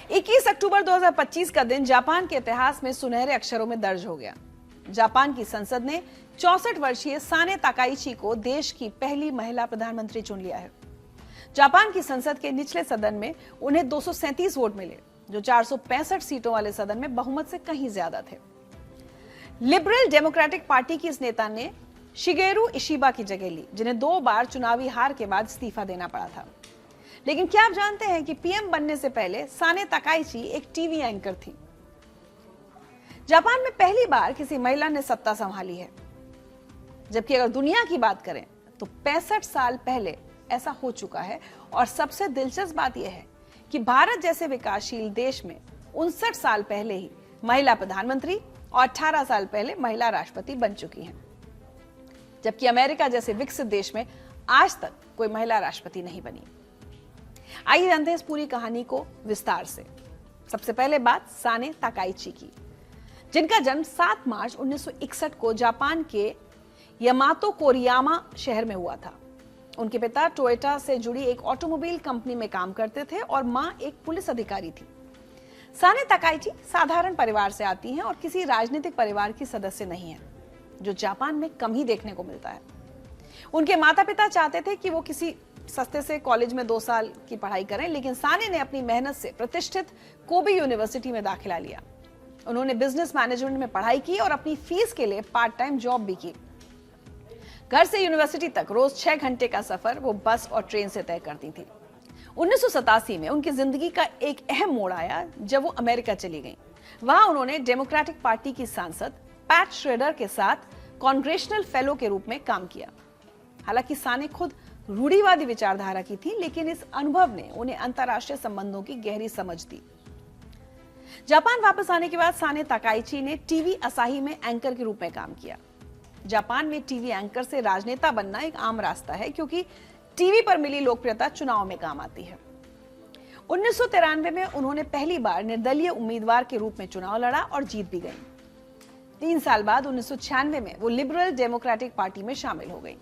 21 अक्टूबर 2025 का दिन जापान के इतिहास में सुनहरे अक्षरों में दर्ज हो गया। जापान की संसद ने 64 वर्षीय साने ताकाइची को देश की पहली महिला प्रधानमंत्री चुन लिया है। जापान की संसद के निचले सदन में उन्हें 237 वोट मिले, जो 465 सीटों वाले सदन में बहुमत से कहीं ज्यादा थे। लिबरल डेमोक्रेटिक पार्टी की इस नेता ने शिगेरू इशिबा की जगह ली, जिन्हें 2 बार चुनावी हार के बाद इस्तीफा देना पड़ा था। लेकिन क्या आप जानते हैं कि पीएम बनने से पहले साने ताकाइची एक टीवी एंकर थी। जापान में पहली बार किसी महिला ने सत्ता संभाली है, जबकि अगर दुनिया की बात करें तो 65 साल पहले ऐसा हो चुका है। और सबसे दिलचस्प बात यह है कि भारत जैसे विकासशील देश में 59 साल पहले ही महिला प्रधानमंत्री और 18 साल पहले महिला राष्ट्रपति बन चुकी हैं, जबकि अमेरिका जैसे विकसित देश में आज तक कोई महिला राष्ट्रपति नहीं बनी। आइए जानते हैं इस पूरी कहानी को विस्तार से। सबसे पहले बात साने ताकाइची की, जिनका जन्म 7 मार्च 1961 को जापान के यामातो कोरियामा शहर में हुआ था। उनके पिता टोयोटा से जुड़ी एक ऑटोमोबाइल कंपनी में काम करते थे और मां एक पुलिस अधिकारी थी। साने ताकाइची साधारण परिवार से आती हैं और किसी राजनीतिक परिवार की सदस्य नहीं है, जो जापान में कम ही देखने को मिलता है। उनके माता पिता चाहते थे कि वो किसी सस्ते से कॉलेज में 2 साल की पढ़ाई करें, लेकिन साने ने अपनी मेहनत से प्रतिष्ठित कोबे यूनिवर्सिटी में दाखिला लिया। उन्होंने बिजनेस मैनेजमेंट में पढ़ाई की और अपनी फीस के लिए पार्ट टाइम जॉब भी की। घर से यूनिवर्सिटी तक रोज 6 घंटे का सफर वो बस और ट्रेन से तय करती थी। 1987 में उनकी जिंदगी का एक अहम मोड़ आया जब वो अमेरिका चली गईं। वहां उन्होंने डेमोक्रेटिक पार्टी की सांसद पैट श्रेडर के साथ कांग्रेशनल फेलो के रूप में काम किया। हालांकि साने खुद रूढ़िवादी विचारधारा की थी, लेकिन इस अनुभव ने उन्हें अंतर्राष्ट्रीय संबंधों की गहरी समझ दी। जापान वापस आने के बाद साने ताकाइची ने टीवी असाही में एंकर के रूप में काम किया। जापान में टीवी एंकर से राजनेता बनना एक आम रास्ता है, क्योंकि टीवी पर मिली लोकप्रियता चुनाव में काम आती है। 1993 में उन्होंने पहली बार निर्दलीय उम्मीदवार के रूप में चुनाव लड़ा और जीत भी गईं। 3 साल बाद 1996 में वो लिबरल डेमोक्रेटिक पार्टी में शामिल हो गईं।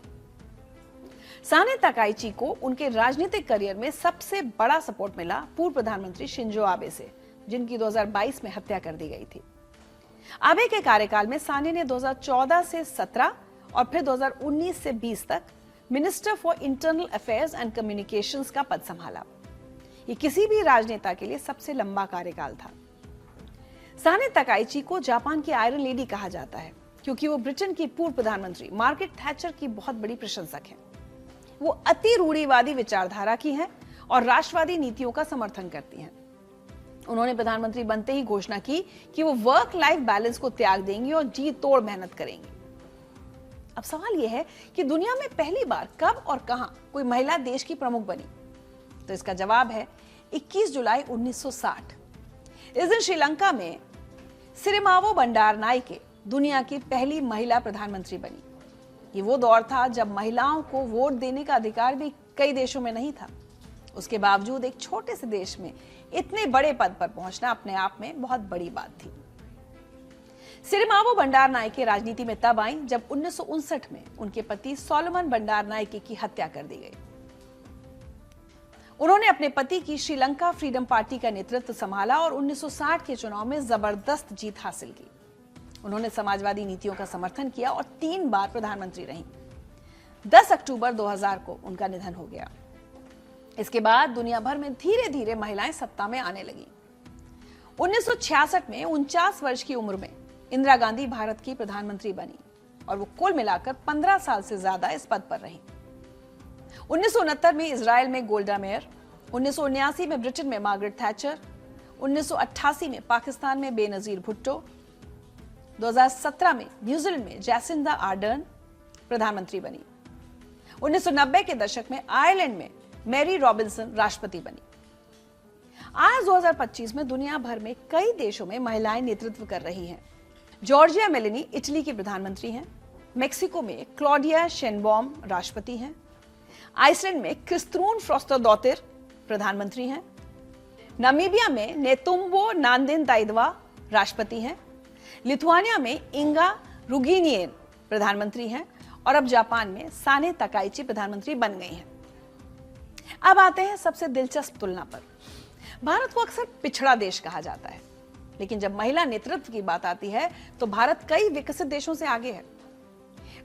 साने ताकाइची को उनके राजनीतिक करियर में सबसे बड़ा सपोर्ट मिला पूर्व प्रधानमंत्री शिंजो आबे से, जिनकी 2022 में हत्या कर दी गई थी। आबे के कार्यकाल में साने ने 2014 से 17 और फिर 2019 से 20 तक minister for internal affairs and communications का पद संभाला। ये किसी भी राजनेता के लिए सबसे लंबा कार्यकाल था। साने ताकाइची को जापान की आयरन लेडी कहा जाता है, क्योंकि वो ब्रिटेन की पूर्व प्रधानमंत्री मार्गरेट थैचर की बहुत बड़ी प्रशंसक हैं। वो अति रूढ़िवादी विचारधारा की हैं और राष्ट्रवादी नीतियों का समर्थन करती हैं। उन्होंने प्रधानमंत्री बनते ही घोषणा की कि वो वर्क लाइफ बैलेंस को त्याग देंगी और जी तोड़ मेहनत करेंगी। अब सवाल यह है कि दुनिया में पहली बार कब और कहां कोई महिला देश की प्रमुख बनी, तो इसका जवाब है 21 जुलाई 1960। इस दिन श्रीलंका में सिरिमावो बंडारनायके दुनिया की पहली महिला प्रधानमंत्री बनी। ये वो दौर था जब महिलाओं को वोट देने का अधिकार भी कई देशों में नहीं था। उसके बावजूद एक छोटे से देश में इतने बड़े पद पर पहुंचना अपने आप में बहुत बड़ी बात थी। सिरिमावो बंडारनायके राजनीति में तब आई जब 1959 में उनके पति सोलोमन बंडारनायके की हत्या कर दी गई। उन्होंने अपने पति की श्रीलंका फ्रीडम पार्टी का नेतृत्व संभाला और 1960 के चुनाव में जबरदस्त जीत हासिल की। उन्होंने समाजवादी नीतियों का समर्थन किया और 3 बार प्रधानमंत्री रहीं। 10 अक्टूबर 2000 को उनका निधन हो गया। इसके बाद दुनिया भर में धीरे धीरे महिलाएं सत्ता में आने लगी। 1966 में 49 वर्ष की उम्र में इंदिरा गांधी भारत की प्रधानमंत्री बनी और वो कुल मिलाकर 15 साल से ज्यादा इस पद पर रहीं। 1969 में इजराइल में गोल्डा मेयर, 1979 में ब्रिटेन में मार्गरेट थैचर, 1988 में पाकिस्तान में बेनजीर भुट्टो, 2017 में न्यूजीलैंड में जैसिंडा आर्डर्न प्रधानमंत्री बनी। 1990 के दशक में आयरलैंड में मैरी रॉबिन्सन राष्ट्रपति बनी। आज 2025 में दुनिया भर में कई देशों में महिलाएं नेतृत्व कर रही हैं। जॉर्जिया मेलोनी इटली की प्रधानमंत्री हैं। मेक्सिको में क्लॉडिया शेनबॉम राष्ट्रपति हैं। आइसलैंड में क्रिस्त्रून फ्रोस्टरडोतिर प्रधानमंत्री हैं। नामीबिया में नेतुम्बो नांदेन दाइदवा राष्ट्रपति हैं। लिथुआनिया में इंगा रुगिनियन प्रधानमंत्री हैं और अब जापान में साने ताकाइची प्रधानमंत्री बन गई हैं। अब आते हैं सबसे दिलचस्प तुलना पर। भारत को अक्सर पिछड़ा देश कहा जाता है, लेकिन जब महिला नेतृत्व की बात आती है तो भारत कई विकसित देशों से आगे है।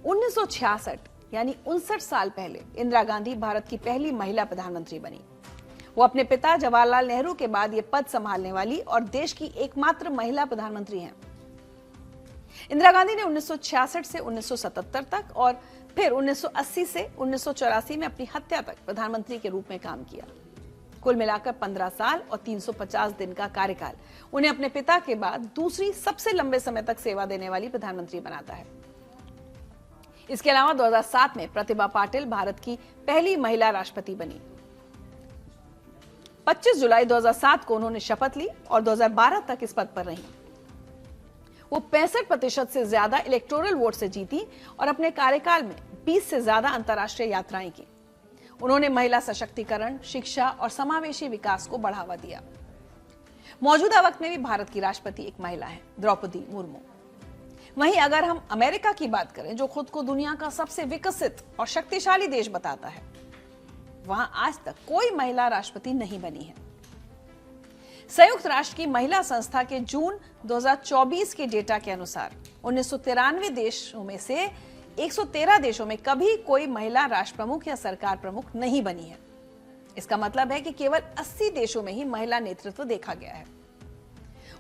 1966 यानी 59 साल पहले इंदिरा गांधी भारत की पहली महिला प्रधानमंत्री बनी। वो अपने पिता जवाहरलाल नेहरू के बाद ये पद संभालने वाली और देश की एकमात्र महिला प्रधानमंत्री हैं। इंदिरा गांधी ने 1966 से 1977 तक और फिर 1980 से 1984 में अपनी हत्या तक प्रधानमंत्री के रूप में काम किया। कुल मिलाकर 15 साल और 350 दिन का कार्यकाल उन्हें अपने पिता के बाद दूसरी सबसे लंबे समय तक सेवा देने वाली प्रधानमंत्री बनाता है। इसके अलावा 2007 में प्रतिभा पाटिल भारत की पहली महिला राष्ट्रपति बनी। 25 जुलाई 2007 को उन्होंने शपथ ली और 2012 तक इस पद पर रही। वो 65% से ज्यादा इलेक्टोरल वोट से जीती और अपने कार्यकाल में 20 से ज्यादा अंतर्राष्ट्रीय यात्राएं की। उन्होंने महिला सशक्तिकरण, शिक्षा और समावेशी विकास को बढ़ावा दिया। मौजूदा वक्त में भी भारत की राष्ट्रपति एक महिला है, द्रौपदी मुर्मू। वहीं अगर हम अमेरिका की बात करें, जो खुद को दुनिया का सबसे विकसित और शक्तिशाली देश बताता है, वहां आज तक कोई महिला राष्ट्रपति नहीं बनी है। संयुक्त राष्ट्र की महिला संस्था के जून 2024 के डेटा के अनुसार 1993 देशों में से 113 देशों में कभी कोई महिला राष्ट्र प्रमुख या सरकार प्रमुख नहीं बनी है। इसका मतलब है कि केवल 80 देशों में ही महिला नेतृत्व देखा गया है।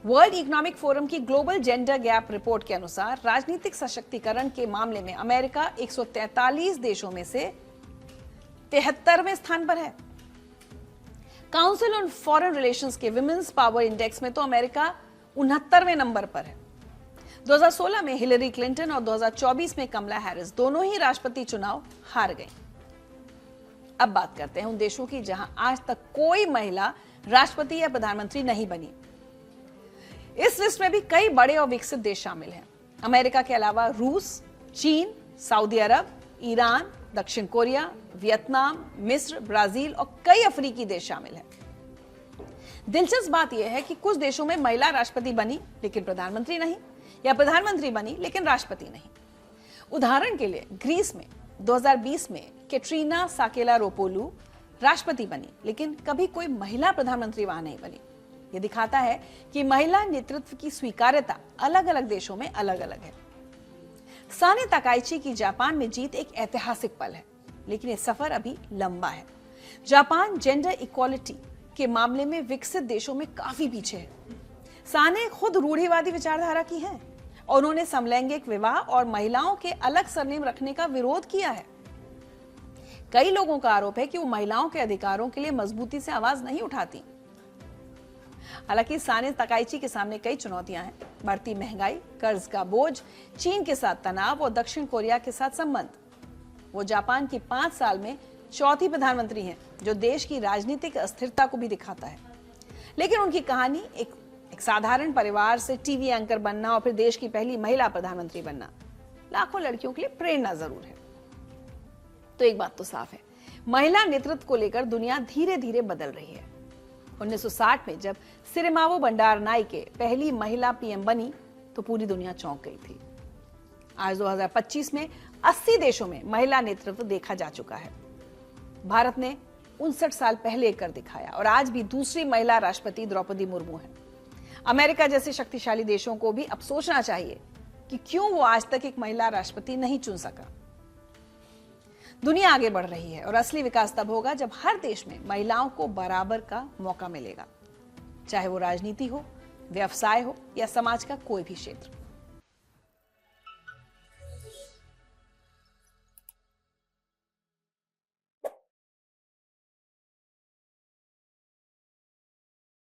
वर्ल्ड इकोनॉमिक फोरम की ग्लोबल जेंडर गैप रिपोर्ट के अनुसार राजनीतिक सशक्तिकरण के मामले में अमेरिका 143 देशों में से 73वें स्थान पर है। काउंसिल ऑन फॉरेन रिलेशंस के विमेन्स पावर इंडेक्स में तो अमेरिका 69वें नंबर पर है। 2016 में हिलरी क्लिंटन और 2024 में कमला हैरिस दोनों ही राष्ट्रपति चुनाव हार गईं। अब बात करते हैं उन देशों की जहां आज तक कोई महिला राष्ट्रपति या प्रधानमंत्री नहीं बनी। इस लिस्ट में भी कई बड़े और विकसित देश शामिल हैं। अमेरिका के अलावा रूस, चीन, सऊदी अरब, ईरान, दक्षिण कोरिया, वियतनाम, मिस्र, ब्राजील और कई अफ्रीकी देश शामिल हैं। दिलचस्प बात यह है कि कुछ देशों में महिला राष्ट्रपति बनी लेकिन प्रधानमंत्री नहीं, या प्रधानमंत्री बनी लेकिन राष्ट्रपति नहीं। उदाहरण के लिए ग्रीस में 2020 में कैटरीना साकेलारोपोulou राष्ट्रपति बनी, लेकिन कभी कोई महिला प्रधानमंत्री वहां नहीं बनी। यह दिखाता है कि महिला नेतृत्व की स्वीकार्यता अलग अलग देशों में अलग अलग है। साने ताकाइची की जापान में जीत एक ऐतिहासिक पल है, लेकिन यह सफर अभी लंबा है। जापान जेंडर इक्वालिटी के मामले में विकसित देशों में काफी पीछे है। साने खुद रूढ़िवादी विचारधारा की हैं और उन्होंने समलैंगिक विवाह और महिलाओं के अलग सरनेम रखने का विरोध किया है। कई लोगों का आरोप है कि वो महिलाओं के अधिकारों के लिए मजबूती से आवाज नहीं उठाती। हालांकि साने ताकाइची के सामने कई चुनौतियां हैं। बढ़ती महंगाई, कर्ज का बोझ, चीन के साथ तनाव और दक्षिण कोरिया के साथ संबंध। वो जापान की 5 साल में चौथी प्रधानमंत्री हैं, जो देश की राजनीतिक अस्थिरता को भी दिखाता है। लेकिन उनकी कहानी एक साधारण परिवार से टीवी एंकर बनना और फिर देश की पहली महिला प्रधानमंत्री बनना लाखों लड़कियों के लिए प्रेरणा जरूर है। तो एक बात तो साफ है, महिला नेतृत्व को लेकर दुनिया धीरे धीरे बदल रही है। 1960 में जब सिरिमावो बंडारनाइके पहली महिला पीएम बनी तो पूरी दुनिया चौंक गई थी। आज 2025 में 80 देशों में महिला नेतृत्व देखा जा चुका है। भारत ने 59 साल पहले कर दिखाया और आज भी दूसरी महिला राष्ट्रपति द्रौपदी मुर्मू है। अमेरिका जैसे शक्तिशाली देशों को भी अब सोचना चाहिए कि क्यों वो आज तक एक महिला राष्ट्रपति नहीं चुन सका। दुनिया आगे बढ़ रही है और असली विकास तब होगा जब हर देश में महिलाओं को बराबर का मौका मिलेगा, चाहे वो राजनीति हो, व्यवसाय हो या समाज का कोई भी क्षेत्र।